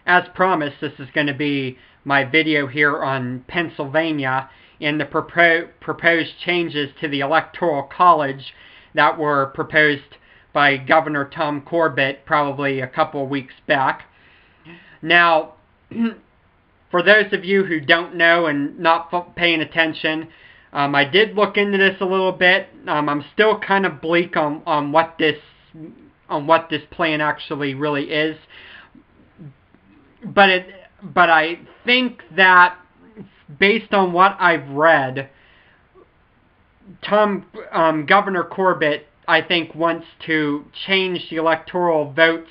as promised, this is going to be my video here on Pennsylvania and the proposed changes to the Electoral College that were proposed by Governor Tom Corbett probably a couple of weeks back. Now, for those of you who don't know and not paying attention, I did look into this a little bit. I'm still kind of bleak on what this plan actually really is. But I think that based on what I've read, Governor Corbett, I think, wants to change the electoral votes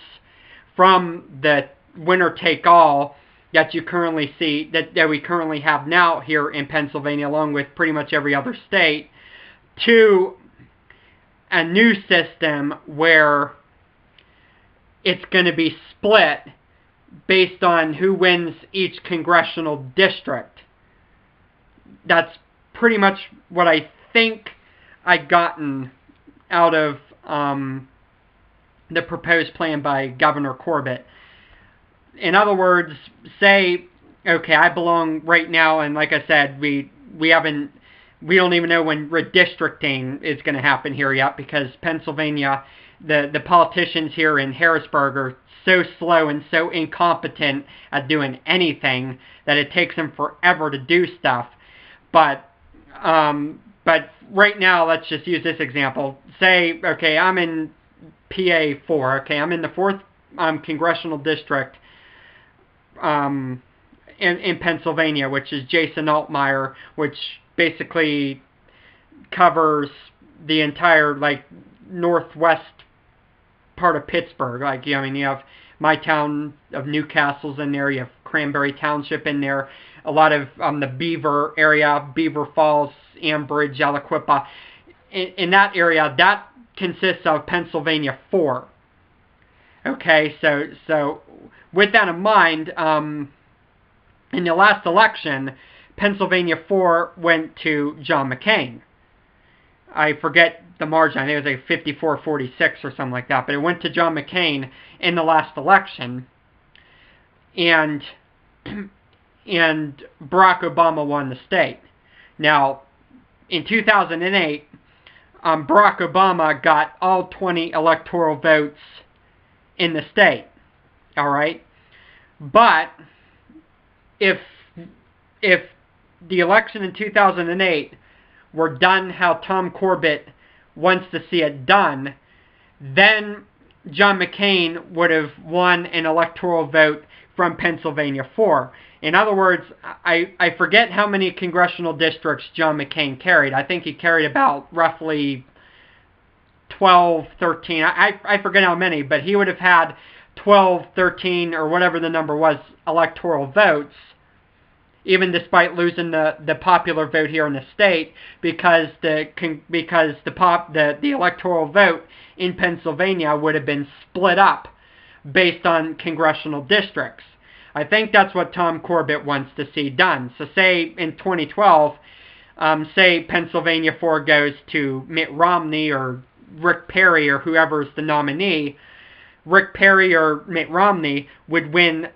from the winner-take-all that you currently see, that we currently have now here in Pennsylvania, along with pretty much every other state, to a new system where it's going to be split based on who wins each congressional district. That's pretty much what I think I've gotten out of the proposed plan by Governor Corbett. In other words, say, okay, I belong right now, and like I said, we don't even know when redistricting is going to happen here yet, because Pennsylvania, the politicians here in Harrisburg are so slow and so incompetent at doing anything that it takes them forever to do stuff. But right now, let's just use this example. Say, okay, I'm in PA 4. Okay, I'm in the 4th congressional district in Pennsylvania, which is Jason Altmaier, which basically covers the entire northwest part of Pittsburgh. You have my town of Newcastle's in there. You have Cranberry Township in there. A lot of the Beaver area, Beaver Falls, Ambridge, Aliquippa. In that area, that consists of Pennsylvania 4. Okay, so with that in mind, in the last election, Pennsylvania 4 went to John McCain. I forget the margin. I think it was like 54-46 or something like that. But it went to John McCain in the last election. And Barack Obama won the state. Now, in 2008, Barack Obama got all 20 electoral votes in the state. All right? But if the election in 2008 were done how Tom Corbett wants to see it done, then John McCain would have won an electoral vote from Pennsylvania 4. In other words, I forget how many congressional districts John McCain carried. I think he carried about roughly 12, 13. I forget how many, but he would have had 12, 13, or whatever the number was, electoral votes, even despite losing the popular vote here in the state, because the electoral vote in Pennsylvania would have been split up based on congressional districts. I think that's what Tom Corbett wants to see done. So say in 2012, say Pennsylvania 4 goes to Mitt Romney or Rick Perry or whoever's the nominee. Rick Perry or Mitt Romney would win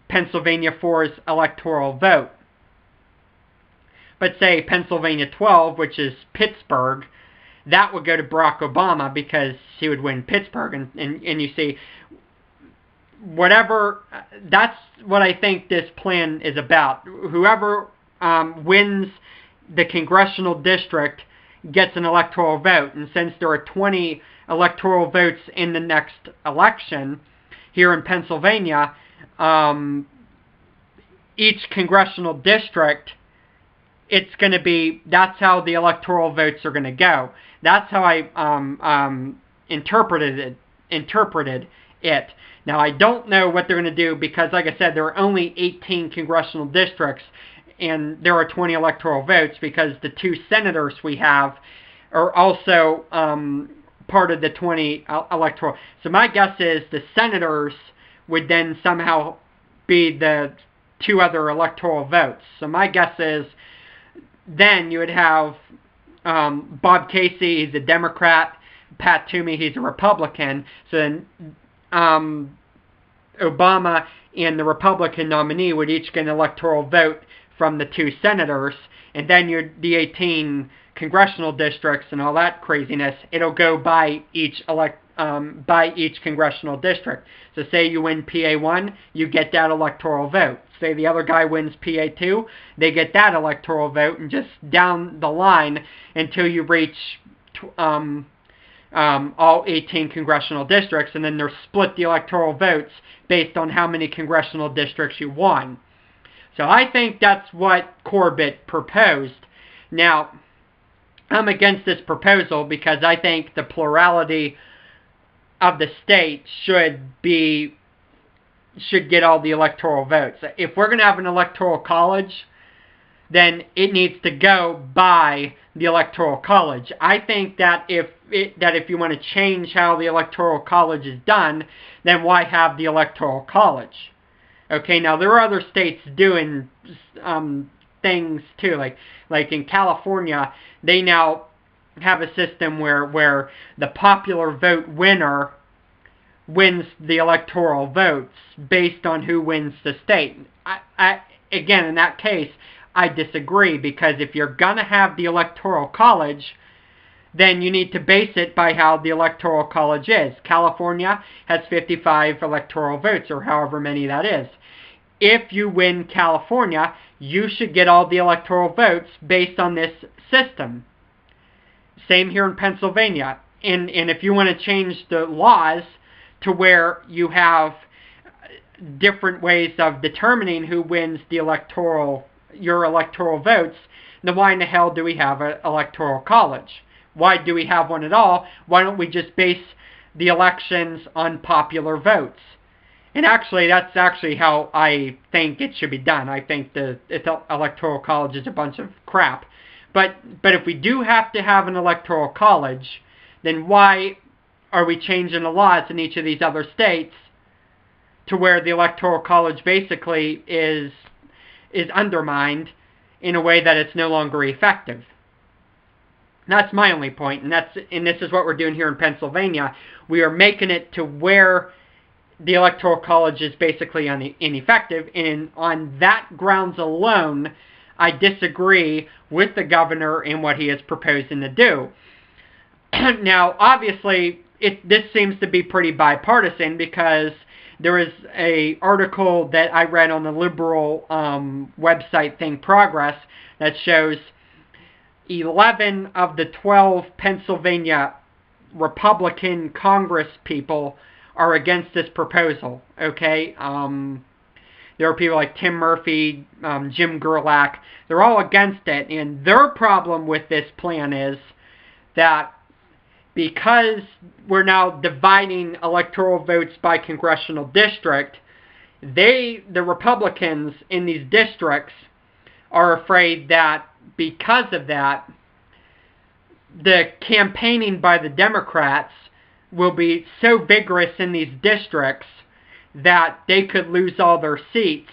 Pennsylvania 4's electoral vote. But say Pennsylvania 12, which is Pittsburgh, that would go to Barack Obama because he would win Pittsburgh. And you see, that's what I think this plan is about. Whoever wins the congressional district gets an electoral vote. And since there are 20 electoral votes in the next election here in Pennsylvania, each congressional district, it's going to be, that's how the electoral votes are going to go. That's how I interpreted it. Now, I don't know what they're going to do because, like I said, there are only 18 congressional districts and there are 20 electoral votes because the 2 senators we have are also part of the 20 electoral. So my guess is the senators would then somehow be the 2 other electoral votes. So my guess is then you would have Bob Casey, he's a Democrat, Pat Toomey, he's a Republican. So then Obama and the Republican nominee would each get an electoral vote from the 2 senators, and then the 18 congressional districts and all that craziness, it'll go by each congressional district. So say you win PA1, you get that electoral vote. Say the other guy wins PA2, they get that electoral vote, and just down the line until you reach all 18 congressional districts, and then they're split the electoral votes based on how many congressional districts you won. So I think that's what Corbett proposed. Now, I'm against this proposal because I think the plurality of the states should get all the electoral votes. If we're going to have an electoral college, then it needs to go by the electoral college. I think that if you want to change how the electoral college is done, then why have the electoral college? Okay, now there are other states doing things too, like in California, they now have a system where the popular vote winner wins the electoral votes based on who wins the state. Again, in that case, I disagree, because if you're going to have the electoral college, then you need to base it by how the electoral college is. California has 55 electoral votes, or however many that is. If you win California, you should get all the electoral votes based on this system. Same here in Pennsylvania. And if you want to change the laws to where you have different ways of determining who wins the your electoral votes, then why in the hell do we have an electoral college? Why do we have one at all? Why don't we just base the elections on popular votes? And actually, that's actually how I think it should be done. I think the electoral college is a bunch of crap. But if we do have to have an electoral college, then why are we changing the laws in each of these other states to where the electoral college basically is undermined in a way that it's no longer effective? That's my only point, and this is what we're doing here in Pennsylvania. We are making it to where the electoral college is basically ineffective, and on that grounds alone, I disagree with the governor and what he is proposing to do. Now, obviously, this seems to be pretty bipartisan, because there is an article that I read on the liberal website Think Progress that shows 11 of the 12 Pennsylvania Republican Congress people are against this proposal. Okay, there are people like Tim Murphy, Jim Gerlach. They're all against it, and their problem with this plan is that because we're now dividing electoral votes by congressional district, the Republicans in these districts are afraid that because of that, the campaigning by the Democrats will be so vigorous in these districts that they could lose all their seats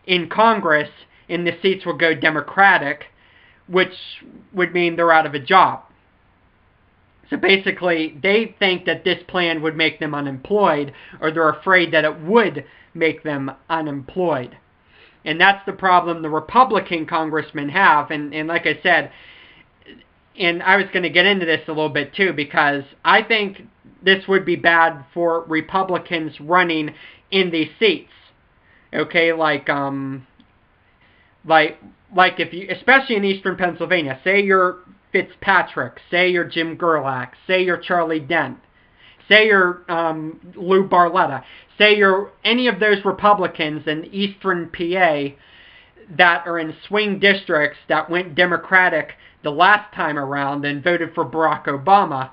in Congress, and the seats will go Democratic, which would mean they're out of a job. So basically, they think that this plan would make them unemployed, or they're afraid that it would make them unemployed. And that's the problem the Republican congressmen have. And like I said, and I was going to get into this a little bit too, because I think this would be bad for Republicans running in these seats. Okay, like if you, especially in eastern Pennsylvania, say you're Fitzpatrick, say you're Jim Gerlach, say you're Charlie Dent, say you're Lou Barletta, say you're any of those Republicans in eastern PA that are in swing districts that went Democratic the last time around and voted for Barack Obama.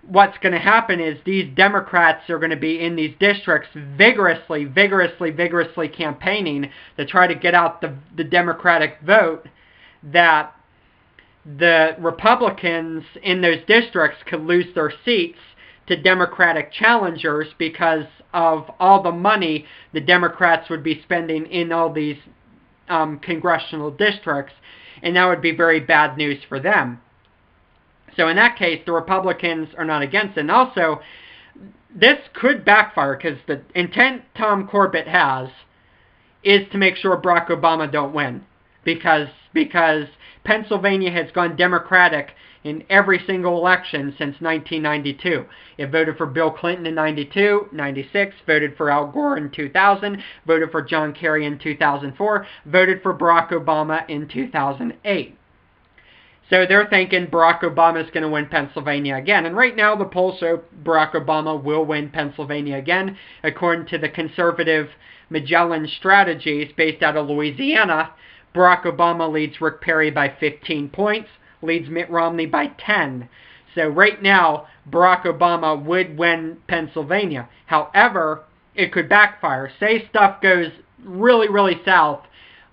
What's going to happen is these Democrats are going to be in these districts vigorously campaigning to try to get out the Democratic vote, that the Republicans in those districts could lose their seats to Democratic challengers because of all the money the Democrats would be spending in all these congressional districts, and that would be very bad news for them. So in that case, the Republicans are not against it. And also, this could backfire because the intent Tom Corbett has is to make sure Barack Obama don't win, because Pennsylvania has gone Democratic in every single election since 1992. It voted for Bill Clinton in 92, 96, voted for Al Gore in 2000, voted for John Kerry in 2004, voted for Barack Obama in 2008. So they're thinking Barack Obama is going to win Pennsylvania again. And right now the polls show Barack Obama will win Pennsylvania again. According to the conservative Magellan Strategies based out of Louisiana, Barack Obama leads Rick Perry by 15 points, leads Mitt Romney by 10. So right now, Barack Obama would win Pennsylvania. However, it could backfire. Say stuff goes really, really south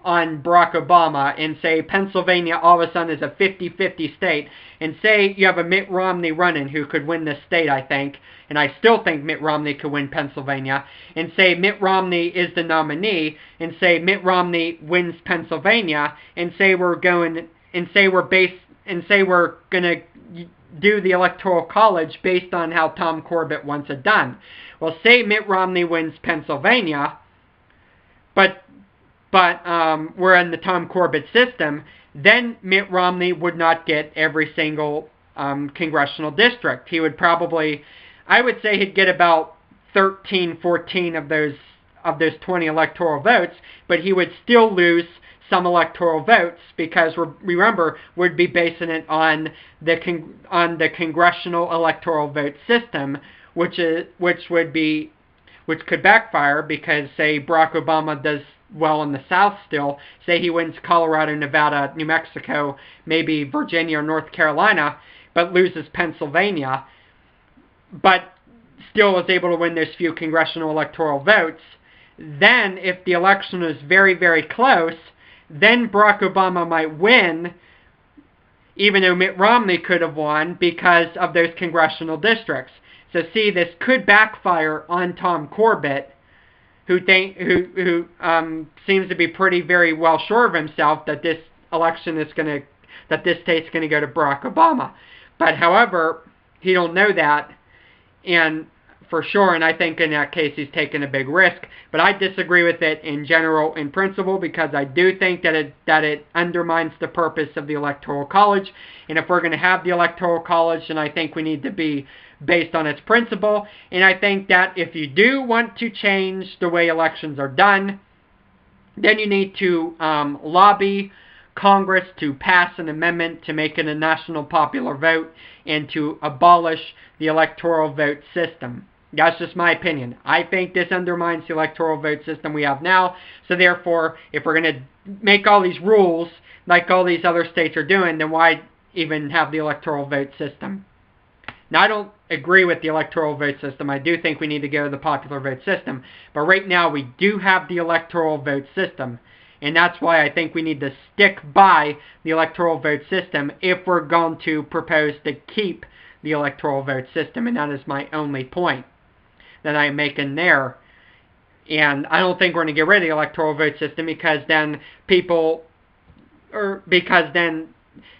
on Barack Obama, and say Pennsylvania all of a sudden is a 50-50 state, and say you have a Mitt Romney running who could win this state, I think, and I still think Mitt Romney could win Pennsylvania, and say Mitt Romney is the nominee, and say Mitt Romney wins Pennsylvania, and say we're going to do the Electoral College based on how Tom Corbett wants it done. Well, say Mitt Romney wins Pennsylvania, but we're in the Tom Corbett system, then Mitt Romney would not get every single congressional district. He would probably, I would say he'd get about 13, 14 of those 20 electoral votes, but he would still lose some electoral votes because, remember, we'd be basing it on the congressional electoral vote system, which could backfire because, say, Barack Obama does well in the South still. Say he wins Colorado, Nevada, New Mexico, maybe Virginia or North Carolina, but loses Pennsylvania, but still is able to win those few congressional electoral votes. Then, if the election is very, very close, then Barack Obama might win, even though Mitt Romney could have won because of those congressional districts. So see, this could backfire on Tom Corbett, who seems to be very well sure of himself that this state's going to go to Barack Obama. But however, he don't know that, and for sure, and I think in that case he's taking a big risk. But I disagree with it in general, in principle, because I do think that it undermines the purpose of the Electoral College. And if we're going to have the Electoral College, then I think we need to be based on its principle. And I think that if you do want to change the way elections are done, then you need to lobby Congress to pass an amendment to make it a national popular vote and to abolish the electoral vote system. That's just my opinion. I think this undermines the electoral vote system we have now. So therefore, if we're going to make all these rules like all these other states are doing, then why even have the electoral vote system? Now, I don't agree with the electoral vote system. I do think we need to go to the popular vote system. But right now, we do have the electoral vote system. And that's why I think we need to stick by the electoral vote system if we're going to propose to keep the electoral vote system. And that is my only point that I'm making there. And I don't think we're going to get rid of the electoral vote system because then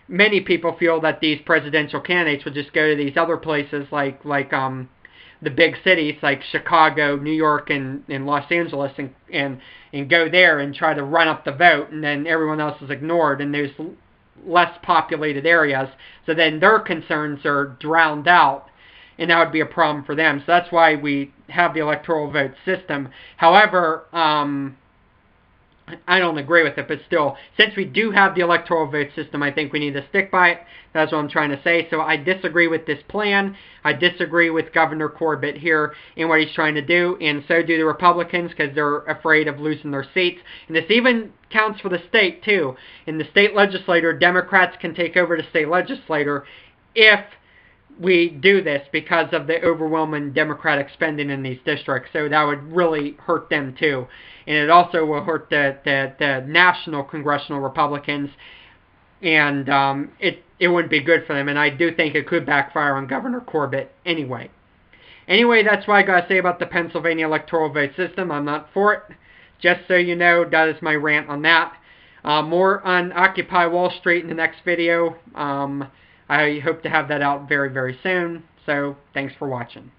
many people feel that these presidential candidates would just go to these other places like the big cities like Chicago, New York, and Los Angeles, and go there and try to run up the vote, and then everyone else is ignored, and there's less populated areas, so then their concerns are drowned out, and that would be a problem for them. So that's why we have the electoral vote system. However, I don't agree with it, but still, since we do have the electoral vote system, I think we need to stick by it. That's what I'm trying to say. So I disagree with this plan. I disagree with Governor Corbett here in what he's trying to do, and so do the Republicans because they're afraid of losing their seats. And this even counts for the state, too. In the state legislature, Democrats can take over the state legislature if we do this because of the overwhelming Democratic spending in these districts. So that would really hurt them, too. And it also will hurt the national congressional Republicans, and it wouldn't be good for them. And I do think it could backfire on Governor Corbett anyway. Anyway, that's what I got to say about the Pennsylvania electoral vote system. I'm not for it. Just so you know, that is my rant on that. More on Occupy Wall Street in the next video. I hope to have that out very, very soon. So, thanks for watching.